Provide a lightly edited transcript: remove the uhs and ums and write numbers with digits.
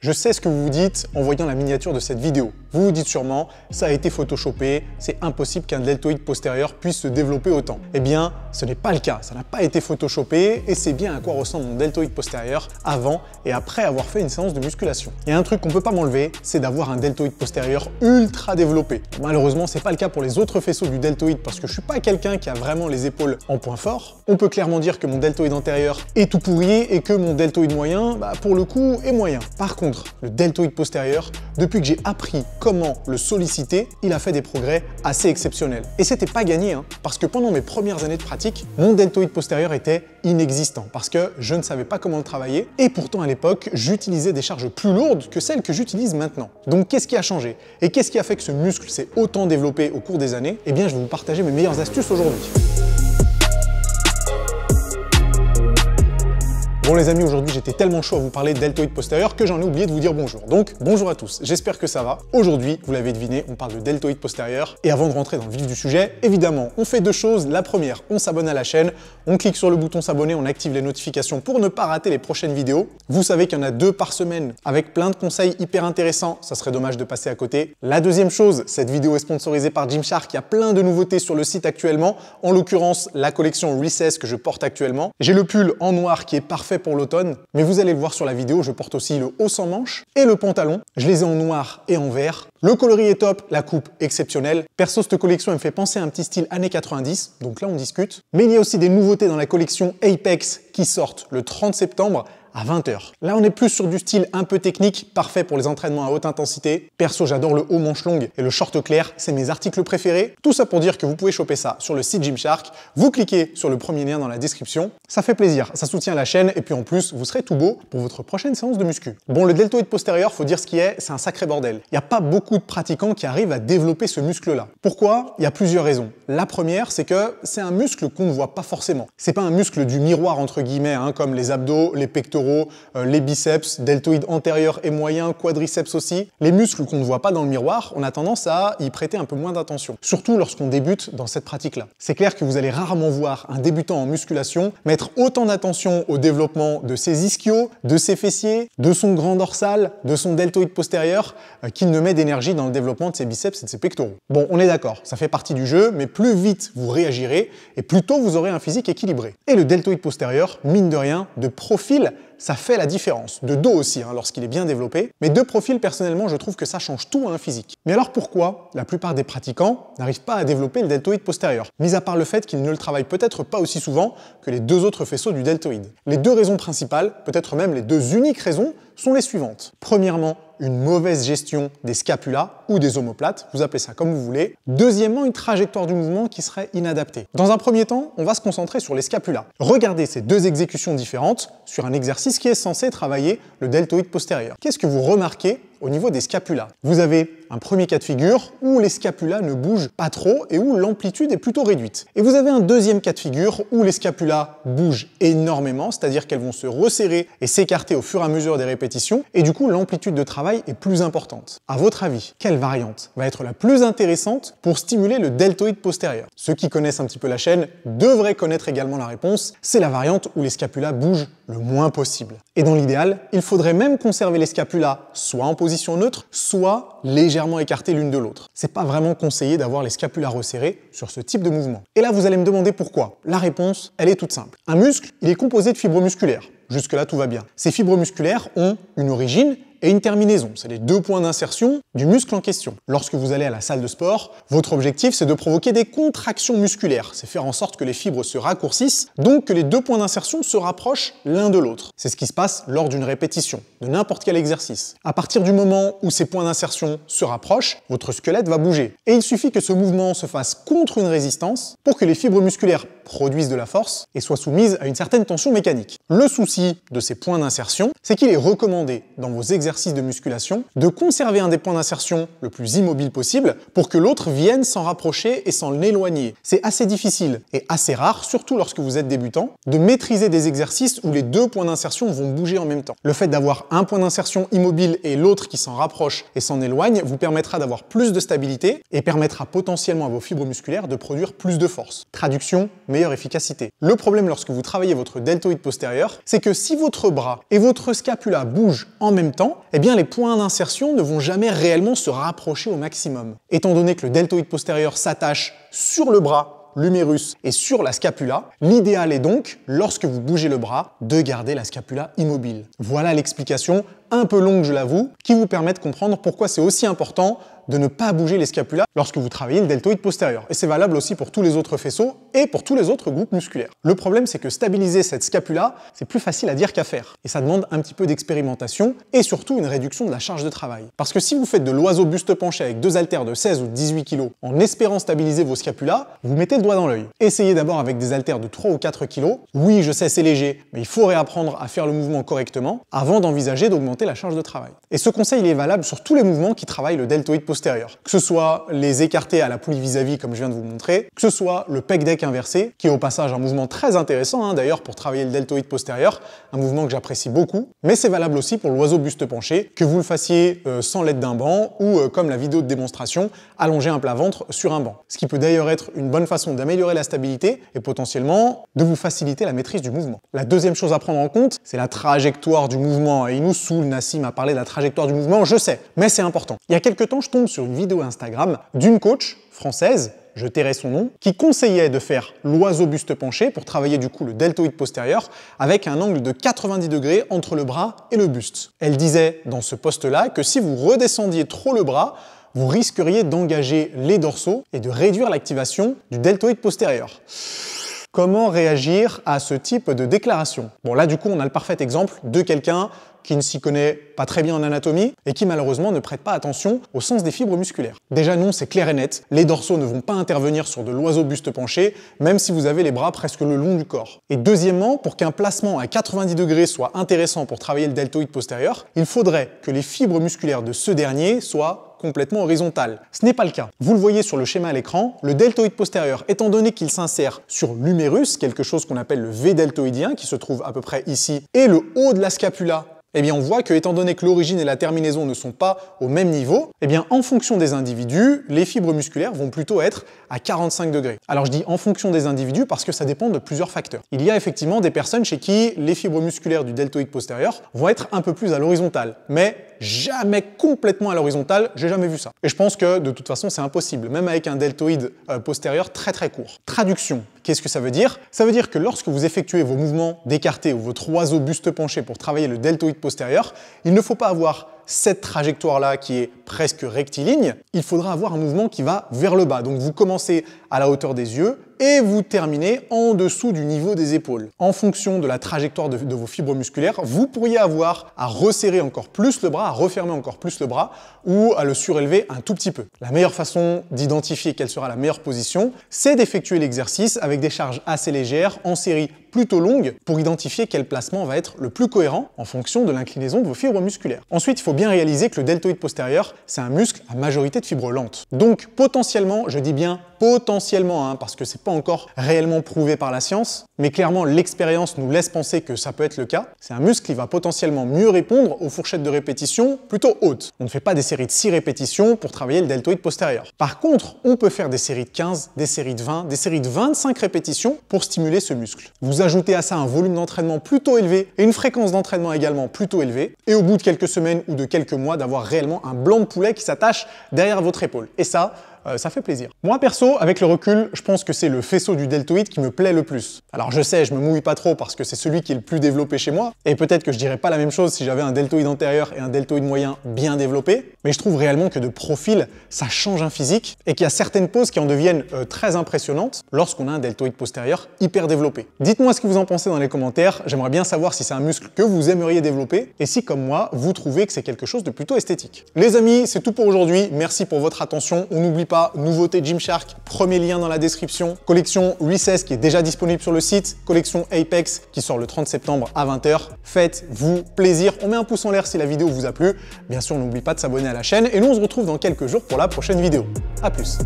Je sais ce que vous vous dites en voyant la miniature de cette vidéo. Vous vous dites sûrement, ça a été photoshopé, c'est impossible qu'un deltoïde postérieur puisse se développer autant. Eh bien, ce n'est pas le cas, ça n'a pas été photoshopé et c'est bien à quoi ressemble mon deltoïde postérieur avant et après avoir fait une séance de musculation. Il y a un truc qu'on peut pas m'enlever, c'est d'avoir un deltoïde postérieur ultra développé. Malheureusement, c'est pas le cas pour les autres faisceaux du deltoïde parce que je suis pas quelqu'un qui a vraiment les épaules en point fort. On peut clairement dire que mon deltoïde antérieur est tout pourri et que mon deltoïde moyen, pour le coup, est moyen. Par contre, le deltoïde postérieur, depuis que j'ai appris comment le solliciter, il a fait des progrès assez exceptionnels. Et c'était pas gagné, parce que pendant mes premières années de pratique, mon deltoïde postérieur était inexistant, parce que je ne savais pas comment le travailler, et pourtant à l'époque, j'utilisais des charges plus lourdes que celles que j'utilise maintenant. Donc qu'est-ce qui a changé? Et qu'est-ce qui a fait que ce muscle s'est autant développé au cours des années? Eh bien, je vais vous partager mes meilleures astuces aujourd'hui. Bon les amis, aujourd'hui j'étais tellement chaud à vous parler de deltoïde postérieur que j'en ai oublié de vous dire bonjour. Donc bonjour à tous, j'espère que ça va. Aujourd'hui, vous l'avez deviné, on parle de deltoïde postérieur. Et avant de rentrer dans le vif du sujet, évidemment, on fait deux choses. La première, on s'abonne à la chaîne, on clique sur le bouton s'abonner, on active les notifications pour ne pas rater les prochaines vidéos. Vous savez qu'il y en a 2 par semaine avec plein de conseils hyper intéressants, ça serait dommage de passer à côté. La deuxième chose, cette vidéo est sponsorisée par Gymshark, il y a plein de nouveautés sur le site actuellement, en l'occurrence la collection Recess que je porte actuellement. J'ai le pull en noir qui est parfait pour l'automne, mais vous allez le voir sur la vidéo, je porte aussi le haut sans manches et le pantalon. Je les ai en noir et en vert. Le coloris est top, la coupe exceptionnelle. Perso, cette collection elle me fait penser à un petit style années 90, donc là on discute. Mais il y a aussi des nouveautés dans la collection Apex qui sortent le 30 septembre à 20 h. Là, on est plus sur du style un peu technique, parfait pour les entraînements à haute intensité. Perso, j'adore le haut manche longue et le short clair, c'est mes articles préférés. Tout ça pour dire que vous pouvez choper ça sur le site Gymshark. Vous cliquez sur le premier lien dans la description. Ça fait plaisir, ça soutient la chaîne et puis en plus, vous serez tout beau pour votre prochaine séance de muscu. Bon, le deltoïde postérieur, faut dire ce qui est, c'est un sacré bordel. Il n'y a pas beaucoup de pratiquants qui arrivent à développer ce muscle-là. Pourquoi? Il y a plusieurs raisons. La première, c'est que c'est un muscle qu'on ne voit pas forcément. C'est pas un muscle du miroir entre guillemets, comme les abdos, les pectoraux, les biceps, deltoïde antérieur et moyen, quadriceps aussi. Les muscles qu'on ne voit pas dans le miroir, on a tendance à y prêter un peu moins d'attention, surtout lorsqu'on débute dans cette pratique-là. C'est clair que vous allez rarement voir un débutant en musculation mettre autant d'attention au développement de ses ischios, de ses fessiers, de son grand dorsal, de son deltoïde postérieur, qu'il ne met d'énergie dans le développement de ses biceps et de ses pectoraux. Bon, on est d'accord, ça fait partie du jeu, mais plus vite vous réagirez et plus tôt vous aurez un physique équilibré. Et le deltoïde postérieur, mine de rien, de profil, ça fait la différence. De dos aussi, lorsqu'il est bien développé. Mais de profil, personnellement, je trouve que ça change tout à un physique. Mais alors pourquoi la plupart des pratiquants n'arrivent pas à développer le deltoïde postérieur? Mis à part le fait qu'ils ne le travaillent peut-être pas aussi souvent que les 2 autres faisceaux du deltoïde. Les 2 raisons principales, peut-être même les 2 uniques raisons, sont les suivantes. Premièrement, une mauvaise gestion des scapulas ou des omoplates, vous appelez ça comme vous voulez. Deuxièmement, une trajectoire du mouvement qui serait inadaptée. Dans un premier temps, on va se concentrer sur les scapulas. Regardez ces 2 exécutions différentes sur un exercice qui est censé travailler le deltoïde postérieur. Qu'est-ce que vous remarquez au niveau des scapulas? Vous avez un premier cas de figure où les scapulas ne bougent pas trop et où l'amplitude est plutôt réduite. Et vous avez un deuxième cas de figure où les scapulas bougent énormément, c'est-à-dire qu'elles vont se resserrer et s'écarter au fur et à mesure des répétitions, et du coup l'amplitude de travail est plus importante. À votre avis, quelle variante va être la plus intéressante pour stimuler le deltoïde postérieur? Ceux qui connaissent un petit peu la chaîne devraient connaître également la réponse, c'est la variante où les scapulas bougent le moins possible. Et dans l'idéal, il faudrait même conserver les scapulas soit en position neutre, soit légèrement écartées l'une de l'autre. C'est pas vraiment conseillé d'avoir les scapulas resserrés sur ce type de mouvement. Et là, vous allez me demander pourquoi. La réponse, elle est toute simple. Un muscle, il est composé de fibres musculaires. Jusque-là, tout va bien. Ces fibres musculaires ont une origine et une terminaison. C'est les 2 points d'insertion du muscle en question. Lorsque vous allez à la salle de sport, votre objectif, c'est de provoquer des contractions musculaires. C'est faire en sorte que les fibres se raccourcissent, donc que les 2 points d'insertion se rapprochent l'un de l'autre. C'est ce qui se passe lors d'une répétition, de n'importe quel exercice. À partir du moment où ces points d'insertion se rapprochent, votre squelette va bouger. Et il suffit que ce mouvement se fasse contre une résistance pour que les fibres musculaires produisent de la force et soient soumises à une certaine tension mécanique. Le souci de ces points d'insertion, c'est qu'il est recommandé dans vos exercices de musculation de conserver un des points d'insertion le plus immobile possible pour que l'autre vienne s'en rapprocher et s'en éloigner. C'est assez difficile et assez rare, surtout lorsque vous êtes débutant, de maîtriser des exercices où les 2 points d'insertion vont bouger en même temps. Le fait d'avoir un point d'insertion immobile et l'autre qui s'en rapproche et s'en éloigne vous permettra d'avoir plus de stabilité et permettra potentiellement à vos fibres musculaires de produire plus de force. Traduction, meilleure efficacité. Le problème lorsque vous travaillez votre deltoïde postérieur, c'est que si votre bras et votre scapula bougent en même temps, eh bien les points d'insertion ne vont jamais réellement se rapprocher au maximum. Étant donné que le deltoïde postérieur s'attache sur le bras, l'humérus et sur la scapula, l'idéal est donc, lorsque vous bougez le bras, de garder la scapula immobile. Voilà l'explication, un peu longue je l'avoue, qui vous permet de comprendre pourquoi c'est aussi important de ne pas bouger les scapulas lorsque vous travaillez le deltoïde postérieur. Et c'est valable aussi pour tous les autres faisceaux et pour tous les autres groupes musculaires. Le problème, c'est que stabiliser cette scapula, c'est plus facile à dire qu'à faire. Et ça demande un petit peu d'expérimentation et surtout une réduction de la charge de travail. Parce que si vous faites de l'oiseau buste penché avec 2 haltères de 16 ou 18 kg en espérant stabiliser vos scapulas, vous mettez le doigt dans l'œil. Essayez d'abord avec des haltères de 3 ou 4 kg. Oui, je sais, c'est léger, mais il faut réapprendre à faire le mouvement correctement avant d'envisager d'augmenter la charge de travail. Et ce conseil, il est valable sur tous les mouvements qui travaillent le deltoïde postérieur. Que ce soit les écartés à la poulie vis-à-vis comme je viens de vous montrer, que ce soit le pec deck inversé, qui est au passage un mouvement très intéressant d'ailleurs pour travailler le deltoïde postérieur, un mouvement que j'apprécie beaucoup, mais c'est valable aussi pour l'oiseau buste penché, que vous le fassiez sans l'aide d'un banc ou comme la vidéo de démonstration, allonger un plat ventre sur un banc. Ce qui peut d'ailleurs être une bonne façon d'améliorer la stabilité et potentiellement de vous faciliter la maîtrise du mouvement. La deuxième chose à prendre en compte, c'est la trajectoire du mouvement. Et il nous saoule, Nassim, à parler de la trajectoire du mouvement, je sais, mais c'est important. Il y a quelques temps, je tombe sur une vidéo Instagram d'une coach française, je tairai son nom, qui conseillait de faire l'oiseau buste penché pour travailler du coup le deltoïde postérieur avec un angle de 90 degrés entre le bras et le buste. Elle disait dans ce post-là que si vous redescendiez trop le bras, vous risqueriez d'engager les dorsaux et de réduire l'activation du deltoïde postérieur. Comment réagir à ce type de déclaration? Bon là du coup on a le parfait exemple de quelqu'un qui ne s'y connaît pas très bien en anatomie et qui malheureusement ne prête pas attention au sens des fibres musculaires. Déjà non, c'est clair et net, les dorsaux ne vont pas intervenir sur de l'oiseau buste penché, même si vous avez les bras presque le long du corps. Et deuxièmement, pour qu'un placement à 90 degrés soit intéressant pour travailler le deltoïde postérieur, il faudrait que les fibres musculaires de ce dernier soient complètement horizontales. Ce n'est pas le cas. Vous le voyez sur le schéma à l'écran, le deltoïde postérieur, étant donné qu'il s'insère sur l'humérus, quelque chose qu'on appelle le V deltoïdien, qui se trouve à peu près ici, et le haut de la scapula, eh bien on voit que, étant donné que l'origine et la terminaison ne sont pas au même niveau, eh bien en fonction des individus, les fibres musculaires vont plutôt être à 45 degrés. Alors je dis en fonction des individus parce que ça dépend de plusieurs facteurs. Il y a effectivement des personnes chez qui les fibres musculaires du deltoïde postérieur vont être un peu plus à l'horizontale, mais jamais complètement à l'horizontale, j'ai jamais vu ça. Et je pense que de toute façon c'est impossible, même avec un deltoïde postérieur très très court. Traduction. Qu'est-ce que ça veut dire? Ça veut dire que lorsque vous effectuez vos mouvements d'écarté ou votre oiseau buste penché pour travailler le deltoïde postérieur, il ne faut pas avoir cette trajectoire-là qui est presque rectiligne, il faudra avoir un mouvement qui va vers le bas. Donc vous commencez à la hauteur des yeux et vous terminez en dessous du niveau des épaules. En fonction de la trajectoire de vos fibres musculaires, vous pourriez avoir à resserrer encore plus le bras, à refermer encore plus le bras ou à le surélever un tout petit peu. La meilleure façon d'identifier quelle sera la meilleure position, c'est d'effectuer l'exercice avec des charges assez légères en série plutôt longue pour identifier quel placement va être le plus cohérent en fonction de l'inclinaison de vos fibres musculaires. Ensuite, il faut bien réaliser que le deltoïde postérieur, c'est un muscle à majorité de fibres lentes. Donc potentiellement, je dis bien potentiellement, parce que c'est pas encore réellement prouvé par la science, mais clairement l'expérience nous laisse penser que ça peut être le cas. C'est un muscle qui va potentiellement mieux répondre aux fourchettes de répétition plutôt hautes. On ne fait pas des séries de 6 répétitions pour travailler le deltoïde postérieur. Par contre, on peut faire des séries de 15, des séries de 20, des séries de 25 répétitions pour stimuler ce muscle. Vous ajoutez à ça un volume d'entraînement plutôt élevé et une fréquence d'entraînement également plutôt élevée, et au bout de quelques semaines ou de quelques mois d'avoir réellement un blanc de poulet qui s'attache derrière votre épaule. Et ça fait plaisir. Moi perso, avec le recul, je pense que c'est le faisceau du deltoïde qui me plaît le plus. Alors je sais, je me mouille pas trop parce que c'est celui qui est le plus développé chez moi, et peut-être que je dirais pas la même chose si j'avais un deltoïde antérieur et un deltoïde moyen bien développé, mais je trouve réellement que de profil, ça change un physique, et qu'il y a certaines poses qui en deviennent très impressionnantes lorsqu'on a un deltoïde postérieur hyper développé. Dites-moi ce que vous en pensez dans les commentaires, j'aimerais bien savoir si c'est un muscle que vous aimeriez développer, et si comme moi, vous trouvez que c'est quelque chose de plutôt esthétique. Les amis, c'est tout pour aujourd'hui, merci pour votre attention, on n'oublie pas, nouveauté Gymshark, premier lien dans la description, collection Recess qui est déjà disponible sur le site, collection Apex qui sort le 30 septembre à 20 h. Faites-vous plaisir, on met un pouce en l'air si la vidéo vous a plu, bien sûr n'oublie pas de s'abonner à la chaîne, et nous on se retrouve dans quelques jours pour la prochaine vidéo. A plus.